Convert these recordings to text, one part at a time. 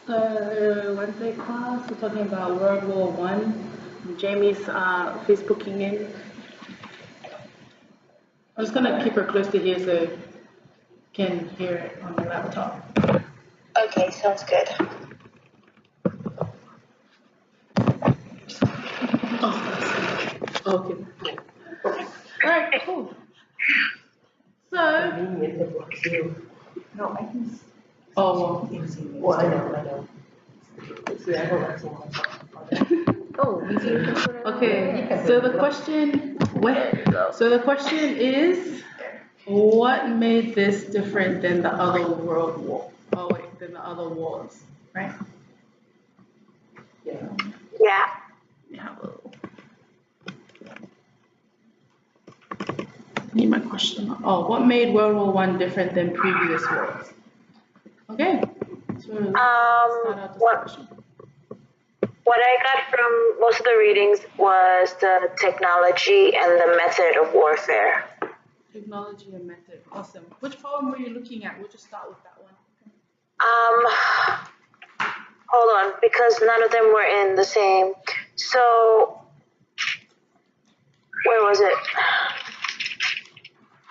Wednesday class, we're talking about World War One. Jamie's Facebooking in. I'm just gonna keep her close to here so you can hear it on the laptop. Okay, sounds good. Okay. Alright, cool. So, No, I can. oh, Well, I know. See, I don't actually want to talk about it. Oh, we can put it on okay. there. So the question, is, what made this different than the other world war? Oh wait, than the other wars, right? Yeah. Yeah. Yeah. Need my question. Oh, what made World War One different than previous wars? Okay. So start out this question. What I got from most of the readings was the technology and the method of warfare. Technology and method. Awesome. Which poem were you looking at? We'll just start with that one. Hold on, because none of them were in the same. So, where was it?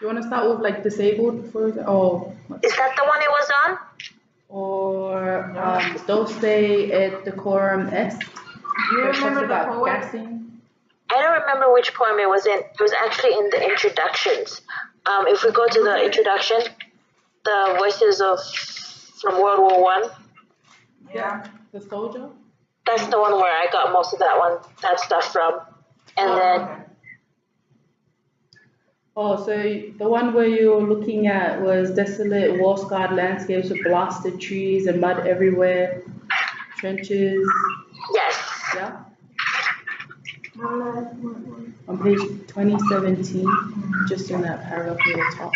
You want to start with like disabled for Is that the one it was on? or Dulce et decorum est? Do you remember the poem? Gassing? I don't remember which poem it was in. It was actually in the introductions. If we go to the introduction, the voices from World War One. Yeah. The soldier? That's the one where I got most of that stuff from. And then. Oh, so the one where you were looking at was desolate, war-scarred landscapes with blasted trees and mud everywhere, trenches. Yes. Yeah. On page 2017, just in that paragraph near the top.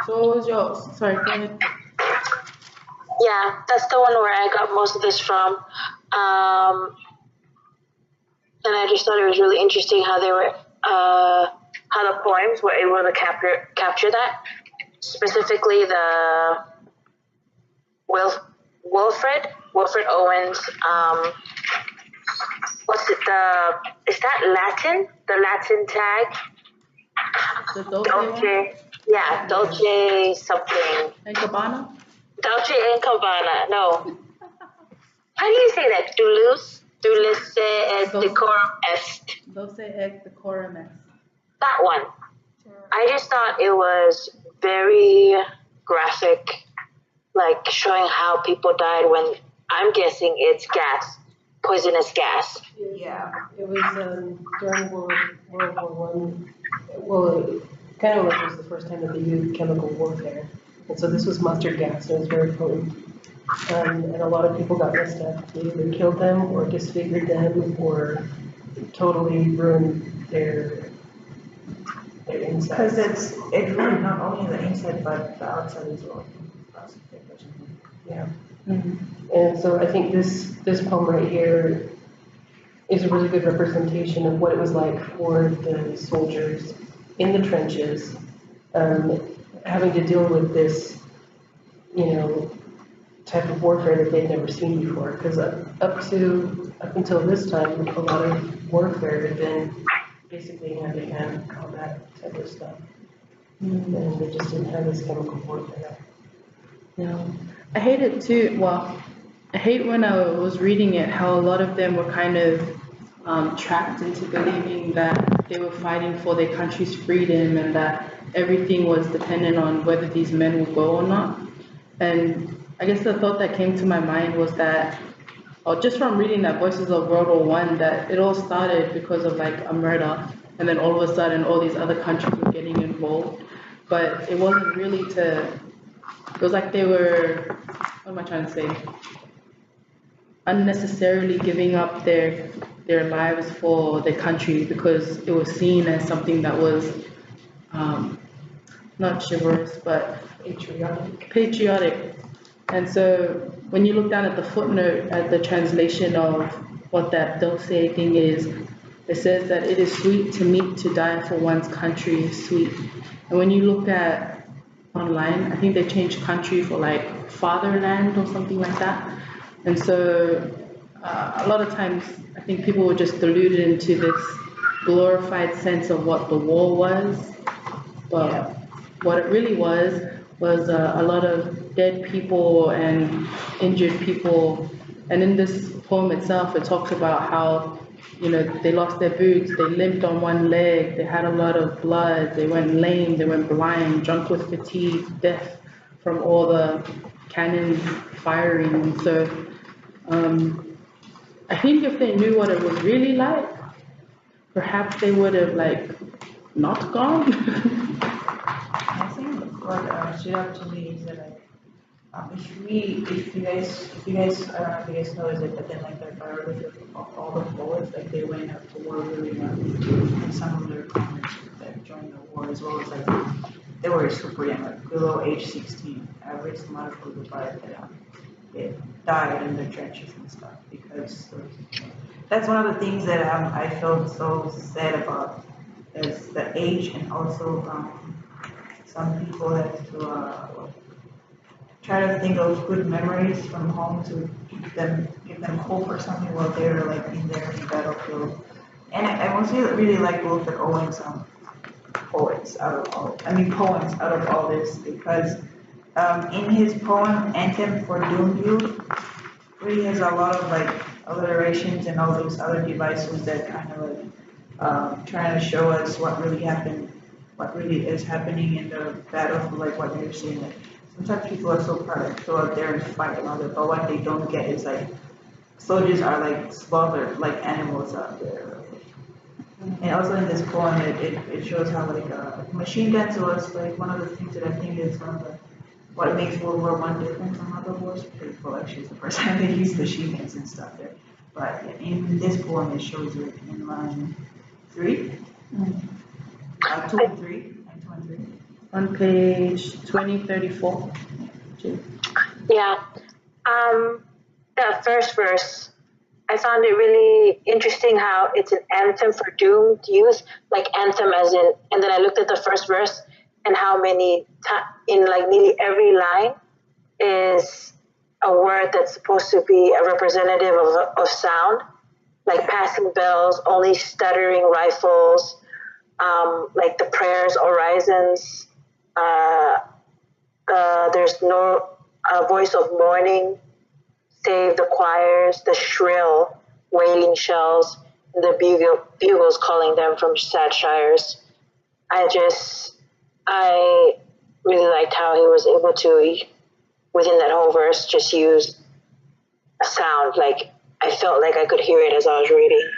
So what was yours? Sorry, go ahead. Yeah, that's the one where I got most of this from. And I just thought it was really interesting how they were, how the poems were able to capture that. Specifically, the Wilfred Owens. Is that Latin? The Latin tag? The Dolce. Yeah, Dolce something. And Cabana? Dolce and Cabana. No. How do you say that? Dulce et decorum est. Dulce et decorum est. That one. I just thought it was very graphic, like showing how people died when I'm guessing it's poisonous gas. Yeah, it was during World War One. Well, it kind of like was the first time that they used chemical warfare, and so this was mustard gas, and it was very potent. And a lot of people got messed up. They either killed them or disfigured them or totally ruined their insides. Because it ruined not only the inside but the outside as well. Yeah. Mm-hmm. And so I think this poem right here is a really good representation of what it was like for the soldiers in the trenches, having to deal with this, type of warfare that they'd never seen before. Because up until this time, a lot of warfare had been basically hand-to-hand combat type of stuff. Mm-hmm. And they just didn't have this chemical warfare. Yeah. I hate it too. Well, I hate when I was reading it how a lot of them were kind of trapped into believing that they were fighting for their country's freedom and that everything was dependent on whether these men would go or not. And I guess the thought that came to my mind was that, or just from reading that Voices of World War One, that it all started because of like a murder, and then all of a sudden all these other countries were getting involved. But it wasn't really it was like they were, what am I trying to say? Unnecessarily giving up their lives for their country because it was seen as something that was not chivalrous, but patriotic. And so when you look down at the footnote at the translation of what that Dulce thing is, it says that it is sweet to meet to die for one's country is sweet. And when you look at online. I think they changed country for like fatherland or something like that. And so a lot of times I think people were just deluded into this glorified sense of what the war was. But what it really was a lot of dead people and injured people. And in this poem itself, it talks about how, you know, they lost their boots, they limped on one leg, they had a lot of blood, they went lame, they went blind, drunk with fatigue, deaf from all the cannons firing. And so I think if they knew what it was really like, perhaps they would have like not gone. I think what stood out to me is that like if you guys, I don't know if you guys noticed it, but then like the biography of all the poets, like they went up to war really young, and some of their comrades that joined the war as well as like they were super young, like below age 16. I've read some articles about it that they died in the trenches and stuff because that's one of the things that I felt so sad about is the age and also some people have to try to think of good memories from home to give them hope or something while they're like in there in the battlefield. And I mostly really like Wilfred Owen's poems out of all this because in his poem Anthem for Doomed Youth, really has a lot of like alliterations and all those other devices that kind of like trying to show us what really happened, what really is happening in the battlefield, like what you're seeing. Like, sometimes people are so proud to go out there and fight and all that, but what they don't get is like soldiers are like slaughtered like animals out there. And also in this poem, it shows how like machine guns was like one of the things that I think is one of the what makes World War I different from other wars because well actually it's the first time they used machine guns and stuff there. But in this poem, it shows it in line 3, 2 and 3, line 2 and 3. On page 2034. Yeah. The first verse, I found it really interesting how it's an anthem for doomed youth, like anthem as in, and then I looked at the first verse and how many in like nearly every line is a word that's supposed to be a representative of sound, like passing bells, only stuttering rifles, like the prayers, orisons, there's no voice of mourning, save the choirs, the shrill wailing shells, and the bugles calling them from sad shires. I really liked how he was able to, within that whole verse, just use a sound. Like, I felt like I could hear it as I was reading.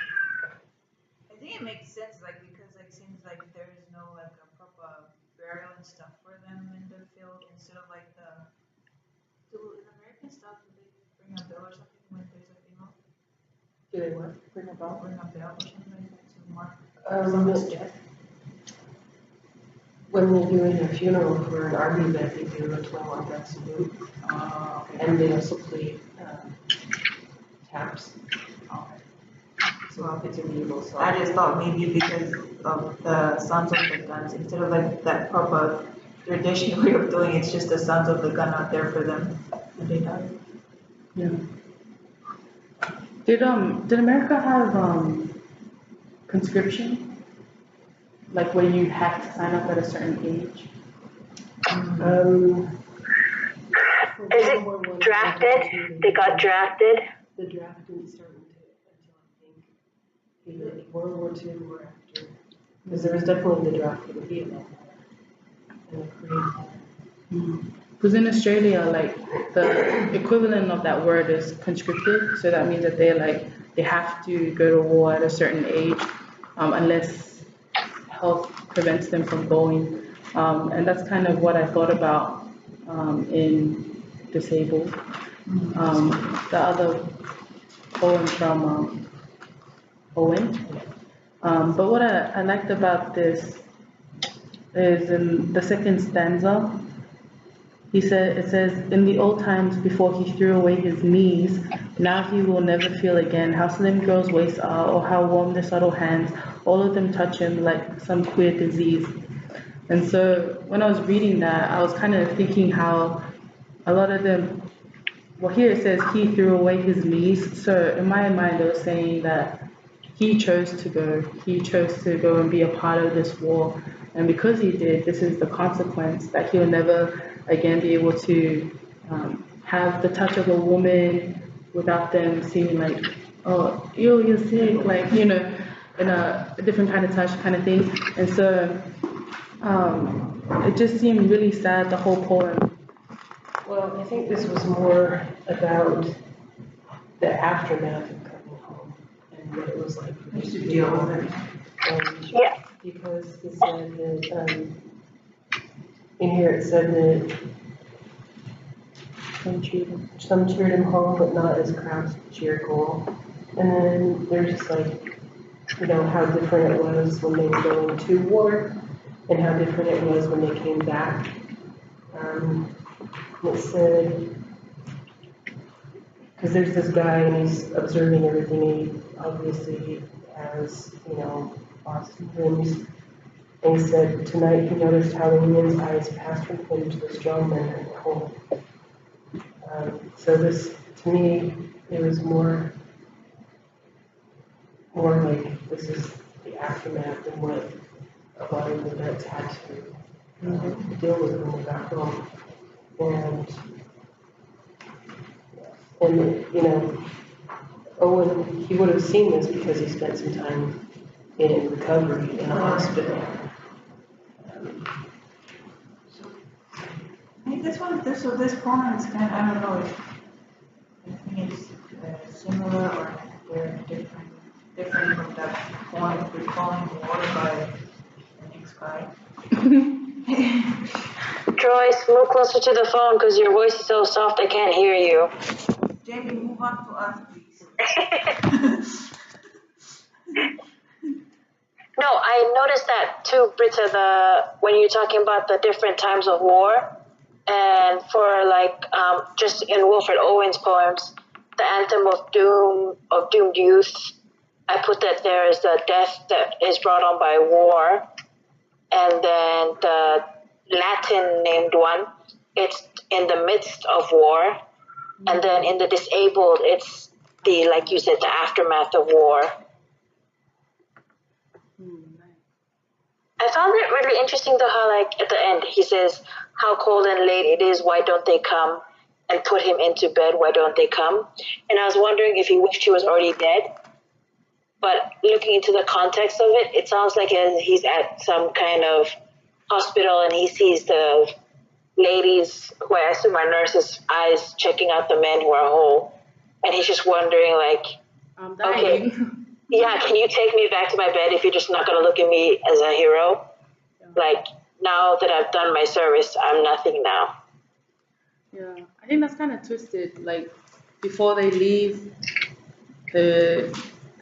I think it makes sense, like, because like, it seems like there is no, like, a proper burial and stuff for them in the field, instead of, like, in American stuff, do they bring a bell or something when there's a funeral? Do they what? Bring a bell? Bring a bell or something like that to mark someone's death. When they're doing a funeral for an army vet, they do a 12 gun salute. Okay. And they also play taps. Okay. So if it's a bugle song. I just thought maybe because of the sounds of the guns, instead of like that proper traditional way of doing it, it's just the sounds of the gun out there for them when they die. Yeah. Did America have conscription? Like where you had to sign up at a certain age? Is it drafted? They got drafted? The draft didn't start until I think either World War II or after. Because there was definitely the draft for the Vietnam War and the Korean War. Because in Australia, like the equivalent of that word is conscripted. So that means that they have to go to war at a certain age, unless health prevents them from going. And that's kind of what I thought about in Disabled. The other poem from Owen. But what I liked about this is in the second stanza, it says, in the old times before he threw away his knees, now he will never feel again how slim girls' waists are or how warm their subtle hands. All of them touch him like some queer disease. And so when I was reading that, I was kind of thinking how a lot of them, well, here it says he threw away his lease. So in my mind, it was saying that he chose to go. He chose to go and be a part of this war. And because he did, this is the consequence that he'll never again be able to have the touch of a woman without them seeming like, oh, ew, you're sick, like, you know, in a different kind of touch kind of thing. And so it just seemed really sad, the whole poem. Well, I think this was more about the aftermath of coming home and what it was like for We these should people. deal with it. Yeah. Because it said that, in here it said that some cheered him home, but not as crowds cheered Cole. And then there's just like, you know, how different it was when they were going to war and how different it was when they came back. It said, because there's this guy and he's observing everything, and he obviously has, you know, lost limbs. And he said, tonight he noticed how the women's eyes passed from him to the strong men at home. So this, to me, it was more like this is the aftermath and what a lot of the vets had to deal with when they got home. And you know, Owen, he would have seen this because he spent some time in recovery in a hospital. I think so this poem is kind of, I don't know if, I think it's similar or they're different from that poem, Recalling War by the next guy. Joyce, move closer to the phone because your voice is so soft I can't hear you. Jamie, move up to us, please. No, I noticed that too, Britta, when you're talking about the different times of war, and for like, just in Wilfred Owen's poems, the anthem of doomed youth, I put that there is the death that is brought on by war, and then the Latin named one, it's in the midst of war, and then in the disabled, it's the, like you said, the aftermath of war. I found it really interesting though how like at the end he says, how cold and late it is, why don't they come? And put him into bed, why don't they come? And I was wondering if he wished he was already dead. But looking into the context of it, it sounds like he's at some kind of hospital and he sees the ladies, who I assume are nurses' eyes checking out the men who are whole. And he's just wondering like, I'm dying. okay, yeah, can you take me back to my bed if you're just not going to look at me as a hero? Like, now that I've done my service, I'm nothing now. Yeah, I think that's kind of twisted. Like, before they leave, they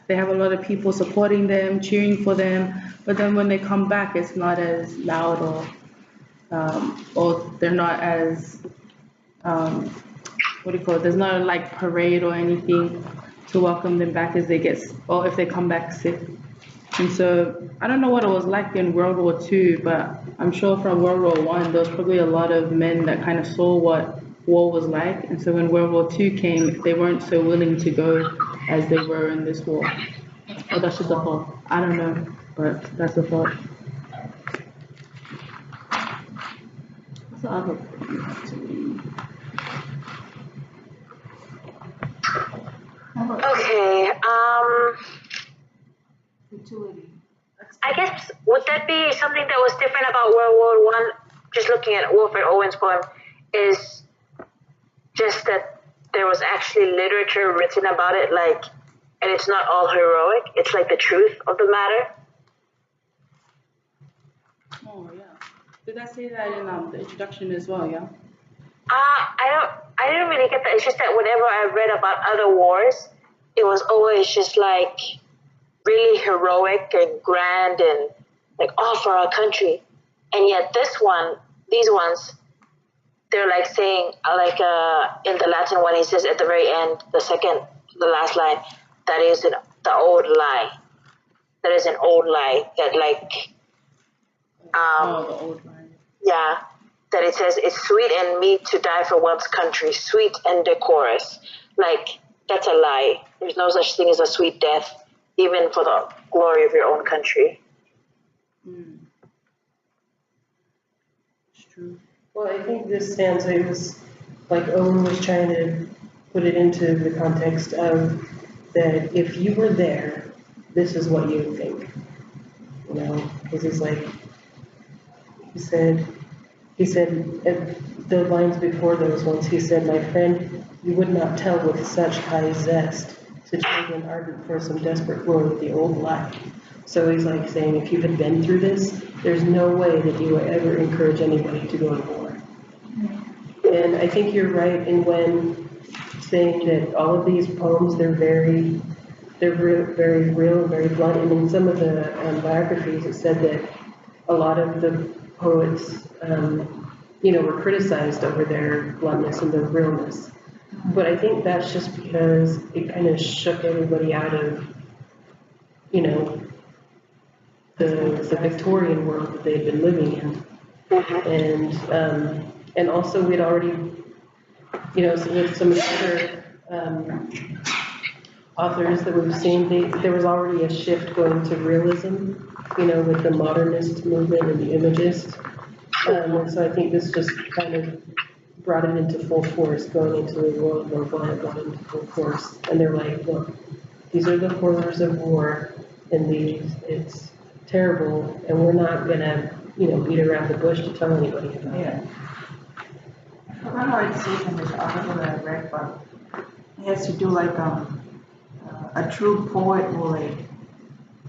have a lot of people supporting them, cheering for them, but then when they come back, it's not as loud or they're not as, what do you call it? There's not like parade or anything to welcome them back as they get, or if they come back sick. And so I don't know what it was like in World War II, but I'm sure from World War I, there was probably a lot of men that kind of saw what war was like. And so when World War II came, they weren't so willing to go as they were in this war. Oh, that's just a thought. I don't know, but that's a thought. What's the other point you have to read? Okay, Utility. I guess, would that be something that was different about World War One? Just looking at Wilfred Owen's poem, is just that there was actually literature written about it, like, and it's not all heroic. It's like the truth of the matter. Oh, yeah. Did I say that in the introduction as well, yeah? I didn't really get that. It's just that whenever I read about other wars, it was always just like really heroic and grand and like all for our country. And yet these ones, they're like saying, like in the Latin one, he says at the very end, the last line, that is the old lie. That is an old lie that like Oh, the old line. Yeah, that it says it's sweet and meet to die for one's country, sweet and decorous. Like, that's a lie. There's no such thing as a sweet death, even for the glory of your own country. It's true. Well, I think this stanza was, like Owen was trying to put it into the context of that if you were there, this is what you would think. You know, because he's like, he said, the lines before those ones, he said, my friend, you would not tell with such high zest to children ardent for some desperate glory of the old life. So he's like saying, if you had been through this, there's no way that you would ever encourage anybody to go to war. And I think you're right in when saying that all of these poems, they're very real, very blunt. And in some of the biographies, it said that a lot of the poets, were criticized over their bluntness and their realness. But I think that's just because it kind of shook everybody out of, the Victorian world that they'd been living in. And also we'd already, with some of the other authors that we've seen, there was already a shift going to realism, with the modernist movement and the imagist. And so I think this just kind of brought it into full force, going into the world where Bryant got into full force. And they're like, look, these are the horrors of war, and it's terrible, and we're not gonna, beat around the bush to tell anybody about it. I forgot how it says in this article that I read, but it has to do like a true poet will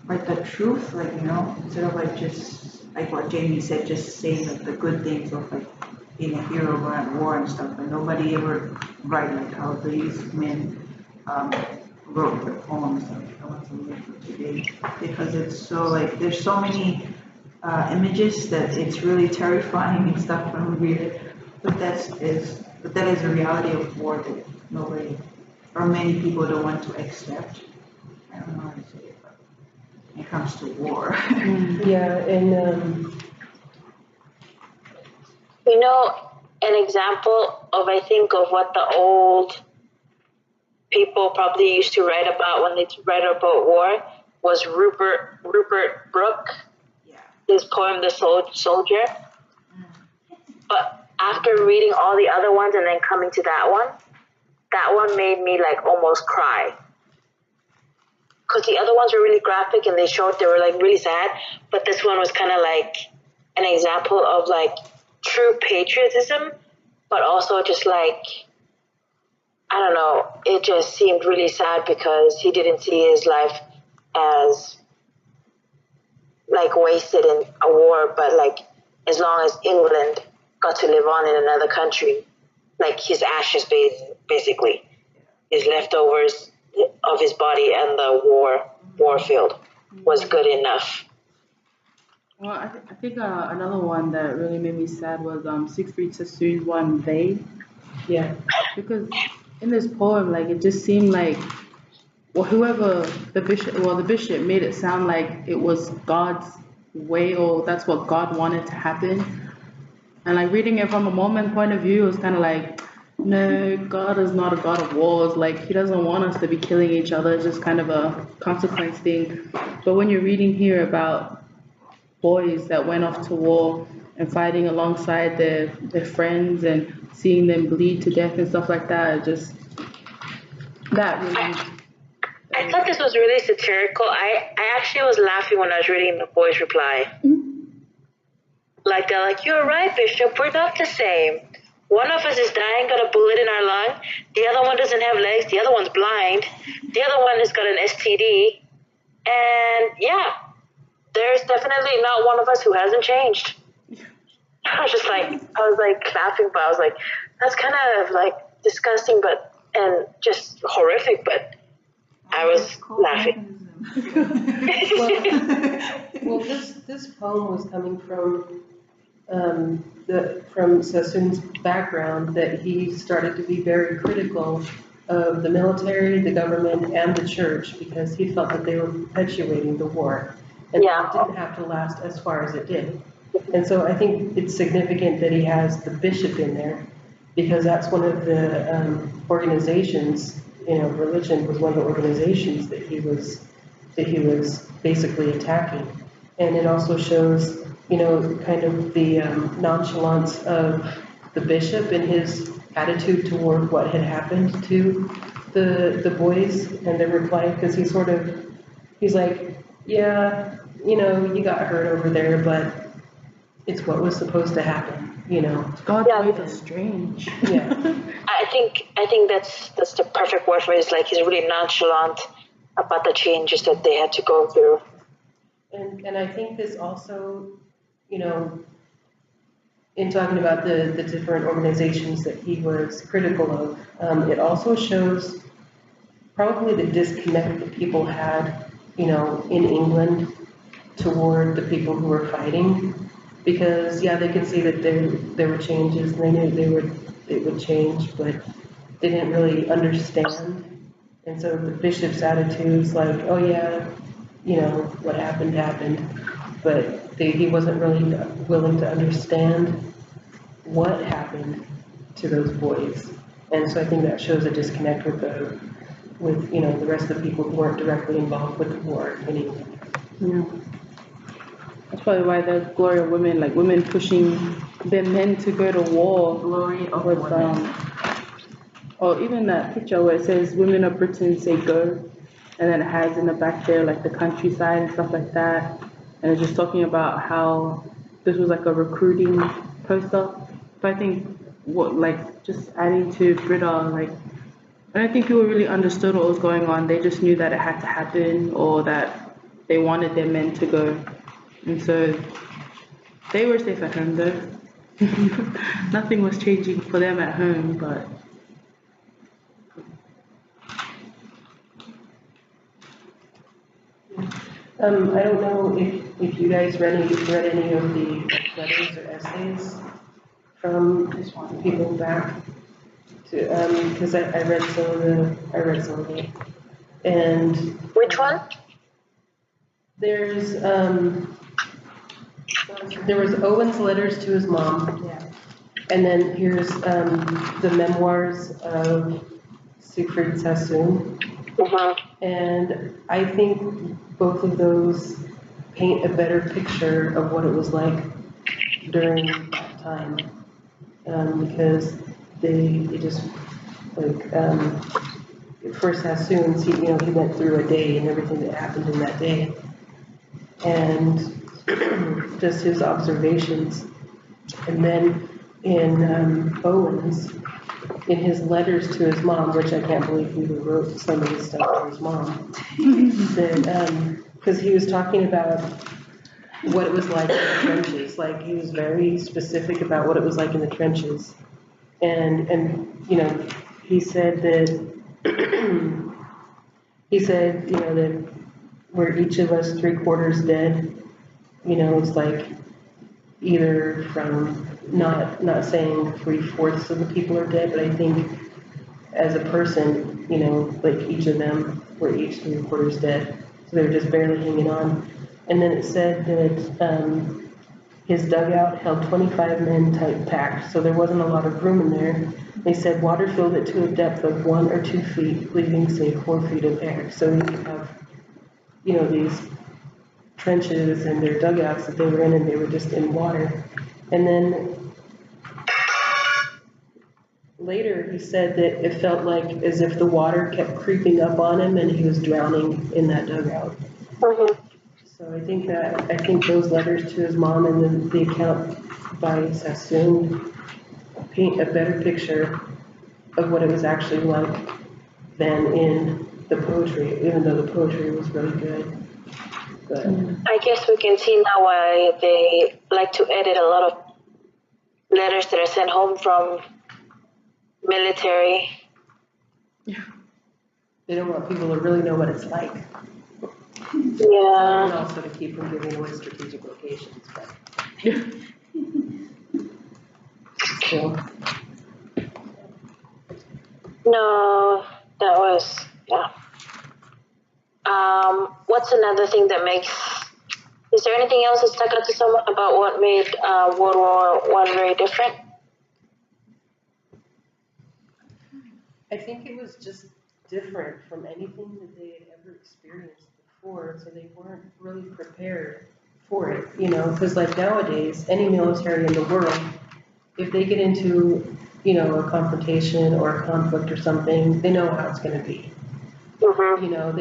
like the truth, instead of like just like what Jamie said, just saying like the good things of like being a hero going at war and stuff, but nobody ever write like how these men wrote their poems like I want to live for today, because it's so like there's so many images that it's really terrifying and stuff when we read it. But that is a reality of war that nobody or many people don't want to accept. I don't know how to say it, but when it comes to war. Yeah, and An example of I think of what the old people probably used to write about when they write about war was Rupert Brooke. Yeah. His poem The Soldier. But after reading all the other ones and then coming to that one made me like almost cry. Because the other ones were really graphic and they were like really sad, but this one was kind of like an example of like true patriotism, but also just like, I don't know, it just seemed really sad because he didn't see his life as like wasted in a war, but like as long as England got to live on in another country, like his ashes basically, his leftovers of his body and the war field was good enough. Well, I think another one that really made me sad was Siegfried Sassoon's one, They. yeah. Because in this poem, like, it just seemed like, well, the bishop made it sound like it was God's way, or that's what God wanted to happen. And like reading it from a Mormon point of view, it was kind of like, no, God is not a God of wars. Like, he doesn't want us to be killing each other. It's just kind of a consequence thing. But when you're reading here about boys that went off to war and fighting alongside their friends and seeing them bleed to death and stuff like that, that really. I thought this was really satirical. I actually was laughing when I was reading the boy's reply. Mm-hmm. Like, they're like, you're right, Bishop, we're not the same. One of us is dying, got a bullet in our lung. The other one doesn't have legs. The other one's blind. The other one has got an STD. And yeah, there's definitely not one of us who hasn't changed. I was like laughing, but I was like, that's kind of like disgusting, and just horrific, but I was laughing. Well, this poem was coming from Sassoon's background, that he started to be very critical of the military, the government, and the church, because he felt that they were perpetuating the war, and it didn't have to last as far as it did. And so I think it's significant that he has the bishop in there, because that's one of the organizations, religion was one of the organizations that he was basically attacking. And it also shows, kind of the nonchalance of the bishop and his attitude toward what had happened to the boys and their reply, because he's like, yeah, you got hurt over there, but it's what was supposed to happen, God's Yeah. ways are strange. Yeah. I think that's the perfect word for it. It's like he's really nonchalant about the changes that they had to go through. And I think this also, in talking about the different organizations that he was critical of, it also shows probably the disconnect that people had, in England toward the people who were fighting. Because, yeah, they could see that there were changes, and they knew it would change, but they didn't really understand. And so the bishop's attitude's like, oh yeah, what happened, but he wasn't really willing to understand what happened to those boys. And so I think that shows a disconnect with the rest of the people who weren't directly involved with the war in England. Yeah. That's probably why there's glory of women, like women pushing their men to go to war. Glory of With, women. or even that picture where it says women of Britain say go, and then it has in the back there like the countryside and stuff like that. And it's just talking about how this was like a recruiting poster. But I think just adding to Britta, I don't think people really understood what was going on. They just knew that it had to happen or that they wanted their men to go. And so they were safe at home though. Nothing was changing for them at home, but I don't know if you guys read any of the letters or essays from people back to, because I read some of them. And Which one? there was Owen's letters to his mom. Yeah. And then here's the memoirs of Siegfried Sassoon. Mm-hmm. And I think both of those paint a better picture of what it was like during that time. Because they just, for Sassoon, he went through a day and everything that happened in that day. And just his observations. And then in Owen's, in his letters to his mom, which I can't believe he wrote some of this stuff to his mom, that, because he was talking about what it was like in the trenches. Like, he was very specific about what it was like in the trenches. And he said that, that were each of us 3/4 dead, it's like either from not saying 3/4 of the people are dead, but I think as a person, like each of them were each 3/4 dead. So they were just barely hanging on. And then it said that his dugout held 25 men tight packed, so there wasn't a lot of room in there. They said water filled it to a depth of 1 or 2 feet, leaving, say, 4 feet of air. So you have, these trenches and their dugouts that they were in, and they were just in water. And then later he said that it felt like as if the water kept creeping up on him and he was drowning in that dugout. Mm-hmm. So I think those letters to his mom and then the account by Sassoon paint a better picture of what it was actually like than in the poetry, even though the poetry was really good. But I guess we can see now why they like to edit a lot of letters that are sent home from military. they don't want people to really know what it's like. And Yeah. also to keep from giving away strategic locations, but still. No, that was, yeah. What's another thing that makes Is there anything else that stuck out to someone about what made World War One very different? I think it was just different from anything that they had ever experienced before, so they weren't really prepared for it, you know, because like nowadays, any military in the world, if they get into, you know, a confrontation or a conflict or something, they know how it's gonna be. Mm-hmm. You know,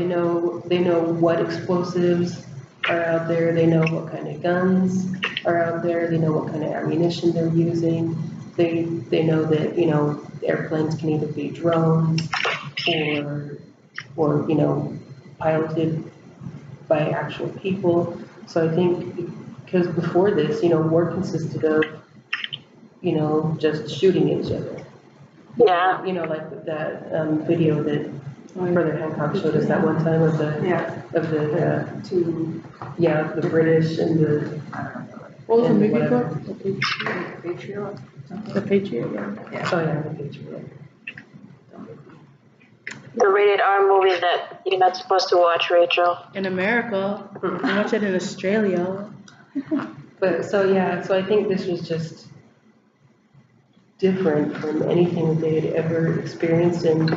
they know what explosives are out there, they know what kind of guns are out there, they know what kind of ammunition they're using. They know that, you know, airplanes can either be drones or, you know, piloted by actual people. So I think, because before this, you know, war consisted of, you know, just shooting each other. Yeah. You know, like with that video that Brother Hancock showed us that one time of the, the British and the. What was the and movie whatever. called? The Patriot. The Patriot, yeah. Oh, yeah, the Patriot. The rated R movie that you're not supposed to watch, Rachel. In America, you watch it in Australia. But, so I think this was just different from anything that they had ever experienced and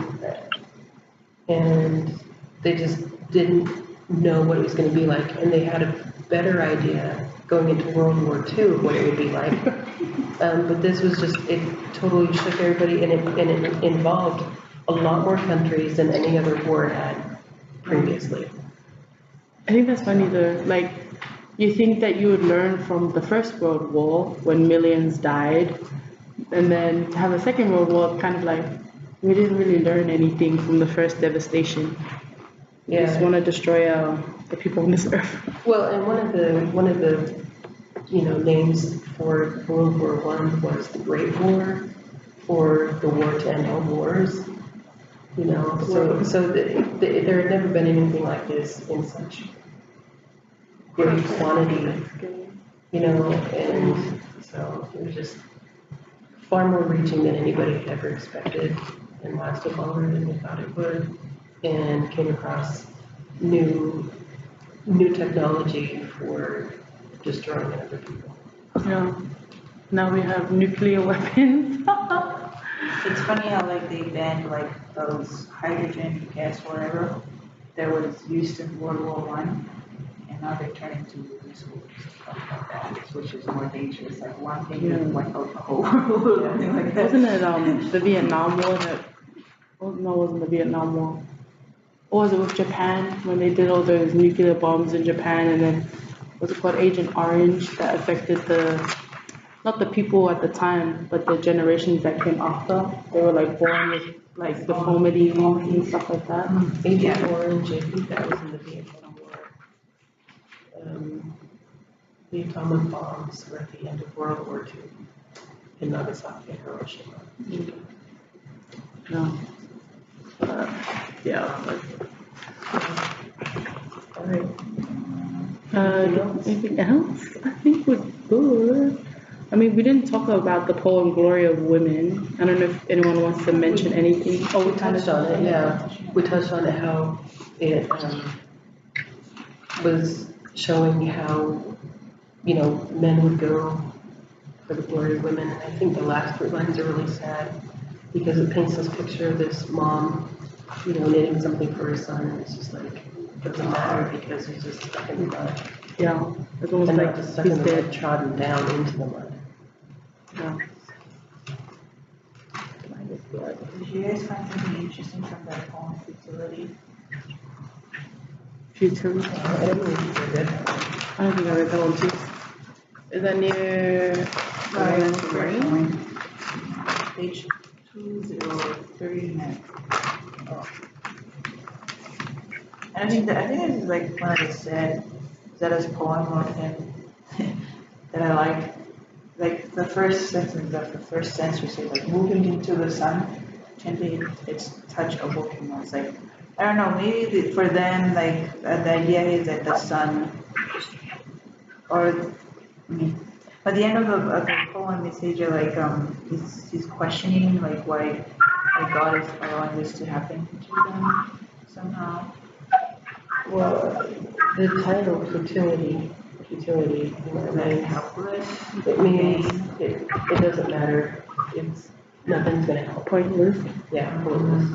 they just didn't know what it was gonna be like, and they had a better idea going into World War II of what it would be like. But this was just, it totally shook everybody, and it involved a lot more countries than any other war had previously. I think that's funny though, like, you think that you would learn from the First World War when millions died, and then to have a Second World War, kind of like, we didn't really learn anything from the first devastation. We just want to destroy the people on this earth. Well, and one of the you know, names for World War One was the Great War, or the war to end all wars. You know, so there had never been anything like this in such great quantity. You know, and so it was just far more reaching than anybody had ever expected, and lasted longer than we thought it would, and came across new technology for destroying other people. Yeah. Now we have nuclear weapons. It's funny how like they banned like those hydrogen gas, whatever, that was used in World War One, and now they're turning to missiles and stuff like that, which is more dangerous. Like one thing could wipe out the whole world or something like that. Wasn't it the Vietnam War that? Oh, no, it wasn't the Vietnam War. Or was it with Japan when they did all those nuclear bombs in Japan, and then was it called Agent Orange that affected not the people at the time, but the generations that came after. They were like born with like deformities and stuff like that. Agent Orange, I think that was in the Vietnam War. The atomic bombs were at the end of World War II in Nagasaki and Hiroshima. No. Yeah. All right. Anything else? I think we're good. I mean, we didn't talk about the Poe and Glory of women. I don't know if anyone wants to mention anything. Oh, We touched on it, yeah. We touched on it, how it was showing how, you know, men would go for the glory of women. And I think the last 3 lines are really sad because it paints this picture of this mom, you know, knitting something for her son. And it's just like, it doesn't matter because he's just stuck in the mud. Yeah, it's almost And like not just stuck he's in the mud, dead. trodden down into the mud. Yeah. Did you guys find something interesting from that poem, Futility? Futility. I don't know if you did. I don't think I read that one too. Is that near Rain? Page 2039. Oh. And I think this is like one of the saddest poem of him that I like. Like the first sentence of the first sentence says like moving into the sun, gently its touch awoken. I was like, I don't know, maybe for them like the idea is that the sun, or I mean, at the end of the poem, it says you're like he's questioning like why God is allowing this to happen to them somehow. Well, the title, Fertility, futility, you know, Like it means, helpless. it means it doesn't matter, nothing's gonna help. Pointless. Yeah, pointless.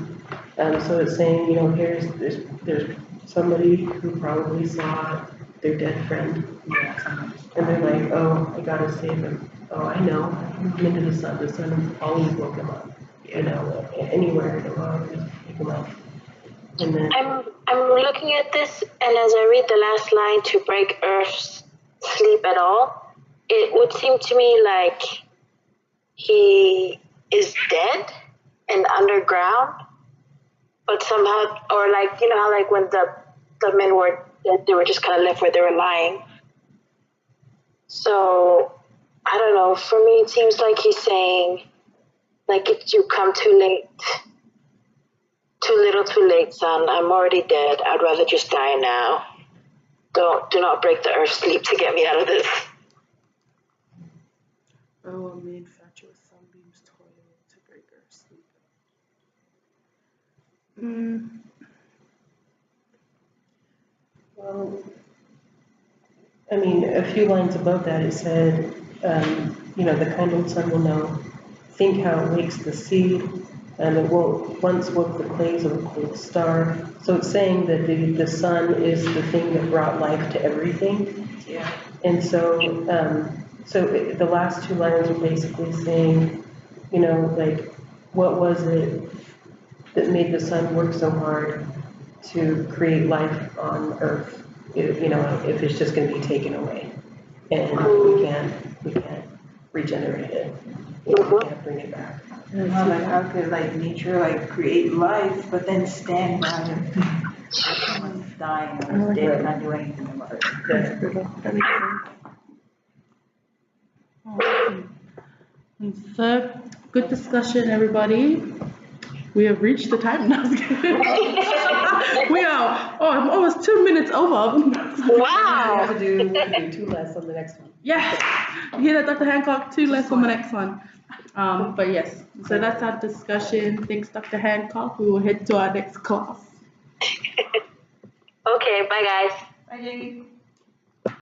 So it's saying, you know, there's somebody who probably saw their dead friend, and they're like, oh, I gotta save him. Oh, I know, I'm into the sun always woke him up, you know, anywhere in the world, just pick him up. And then, I'm looking at this, and as I read the last line, to break Earth's sleep at all, it would seem to me like he is dead and underground, but somehow, or like, you know how like when the men were dead, they were just kind of left where they were lying. So, I don't know, for me it seems like he's saying, like, if you come too late, too little too late, son, I'm already dead, I'd rather just die now. Do not break the earth's sleep to get me out of this. Oh, a main fatuous sunbeams toil to break Earth's sleep. well, I mean, a few lines above that, it said, you know, the kind old sun will know, think how it wakes the seed, and it won't once woke the clays of a cold star. So it's saying that the sun is the thing that brought life to everything. Yeah. And so, the last two lines are basically saying, you know, like, what was it that made the sun work so hard to create life on Earth? You know, if it's just going to be taken away, and we can't regenerate it, we can't bring it back. Like how could like nature like create life, but then stand by and someone's dying or is dead, not do anything about it. That makes sense. So, good discussion, everybody. We have reached the time now. We are, I'm almost 2 minutes over. Wow! We have to do 2 less on the next one. Yes, you hear that, Dr. Hancock? 2 less on the next one. But yes, so that's our discussion. Thanks, Dr. Hancock. We will head to our next class. Okay, bye guys. Bye, Jackie.